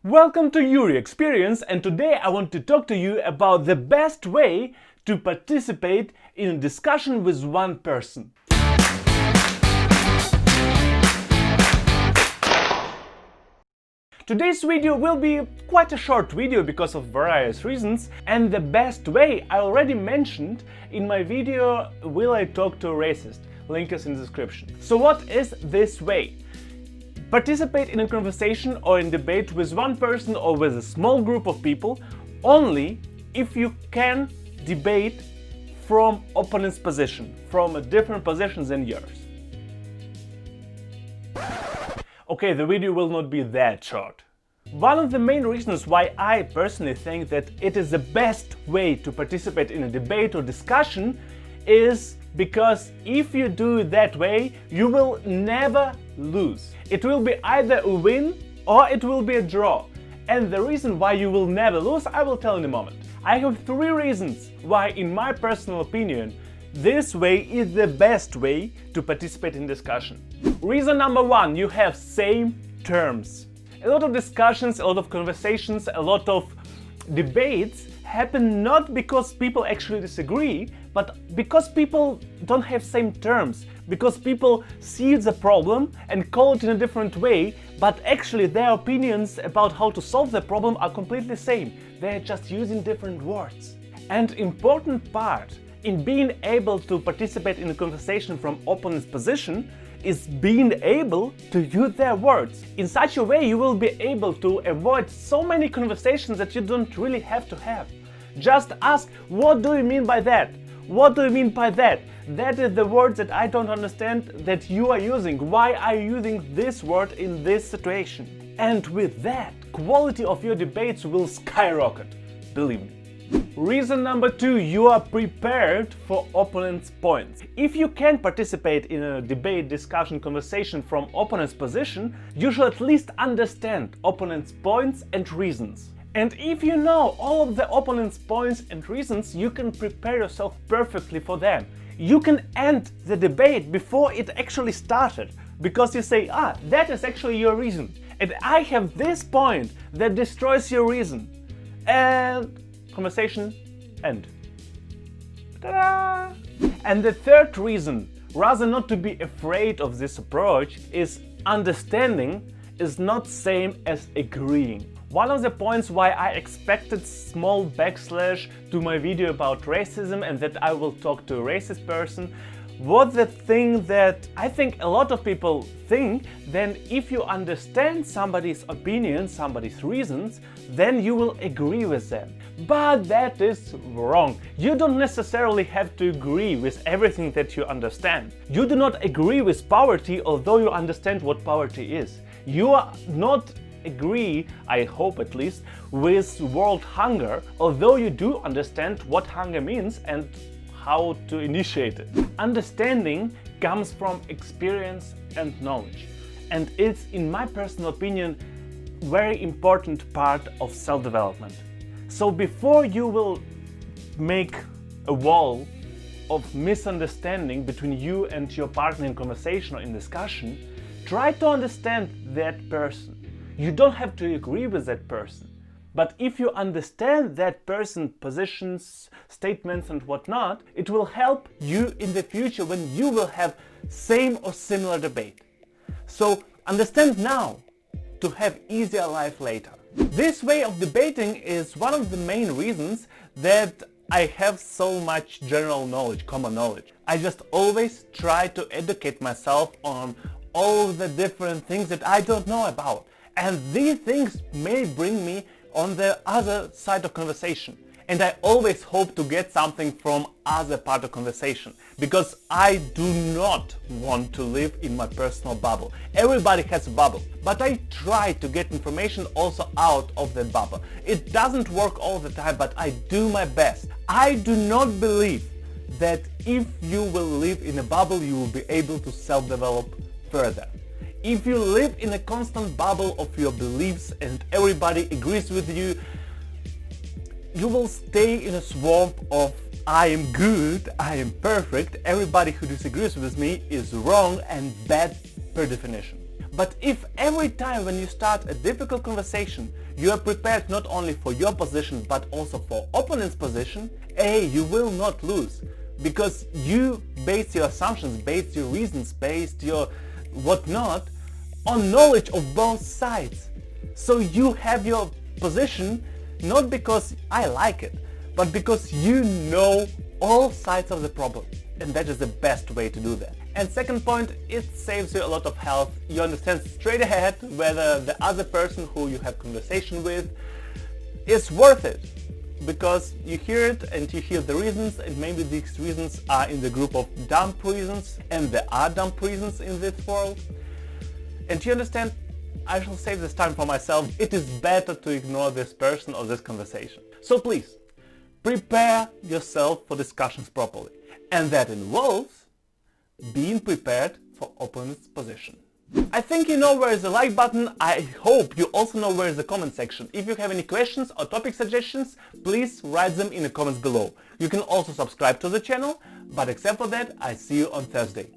Welcome to Yury Experience, and today I want to talk to you about the best way to participate in a discussion with one person. Today's video will be quite a short video because of various reasons, and the best way I already mentioned in my video Will I Talk to a Racist? Link is in the description. So what is this way? Participate in a conversation or in debate with one person or with a small group of people only if you can debate from opponent's position, from a different position than yours. Okay, the video will not be that short. One of the main reasons why I personally think that it is the best way to participate in a debate or discussion is because if you do it that way, you will never lose. It will be either a win or it will be a draw. And the reason why you will never lose, I will tell in a moment. I have 3 reasons why, in my personal opinion, this way is the best way to participate in discussion. Reason number 1, you have same terms. A lot of discussions, a lot of conversations, a lot of debates happen not because people actually disagree, but because people don't have same terms, because people see the problem and call it in a different way, but actually their opinions about how to solve the problem are completely same. They're just using different words. And important part in being able to participate in a conversation from opponent's position is being able to use their words. In such a way you will be able to avoid so many conversations that you don't really have to have. Just ask, what do you mean by that? What do you mean by that? That is the words that I don't understand that you are using. Why are you using this word in this situation? And with that, quality of your debates will skyrocket, believe me. Reason number 2, you are prepared for opponent's points. If you can participate in a debate, discussion, conversation from opponent's position, you should at least understand opponent's points and reasons. And if you know all of the opponent's points and reasons, you can prepare yourself perfectly for them. You can end the debate before it actually started, because you say, that is actually your reason. And I have this point that destroys your reason. And conversation end. Ta-da! And the third reason, rather not to be afraid of this approach, is understanding is not same as agreeing. One of the points why I expected small backslash to my video about racism and that I will talk to a racist person was the thing that I think a lot of people think, then if you understand somebody's opinion, somebody's reasons, then you will agree with them. But that is wrong. You don't necessarily have to agree with everything that you understand. You do not agree with poverty, although you understand what poverty is. You are not agree, I hope at least, with world hunger, although you do understand what hunger means and how to initiate it. Understanding comes from experience and knowledge, and it's, in my personal opinion, very important part of self-development. So before you will make a wall of misunderstanding between you and your partner in conversation or in discussion, try to understand that person. You don't have to agree with that person, but if you understand that person's positions, statements and whatnot, it will help you in the future when you will have same or similar debate. So understand now to have easier life later. This way of debating is one of the main reasons that I have so much general knowledge, common knowledge. I just always try to educate myself on all the different things that I don't know about. And these things may bring me on the other side of conversation. And I always hope to get something from other part of conversation, because I do not want to live in my personal bubble. Everybody has a bubble, but I try to get information also out of the bubble. It doesn't work all the time, but I do my best. I do not believe that if you will live in a bubble, you will be able to self-develop further. If you live in a constant bubble of your beliefs and everybody agrees with you, you will stay in a swamp of I am good, I am perfect, everybody who disagrees with me is wrong and bad per definition. But if every time when you start a difficult conversation, you are prepared not only for your position but also for opponent's position, you will not lose. Because you base your assumptions, base your reasons, base your whatnot on knowledge of both sides. So you have your position not because I like it, but because you know all sides of the problem. And that is the best way to do that. And second point, it saves you a lot of health. You understand straight ahead whether the other person who you have conversation with is worth it. Because you hear it and you hear the reasons, and maybe these reasons are in the group of dumb reasons, and there are dumb reasons in this world. And you understand, I shall save this time for myself. It is better to ignore this person or this conversation. So please, prepare yourself for discussions properly. And that involves being prepared for opponent's position. I think you know where is the like button. I hope you also know where is the comment section. If you have any questions or topic suggestions, please write them in the comments below. You can also subscribe to the channel, but except for that, I see you on Thursday.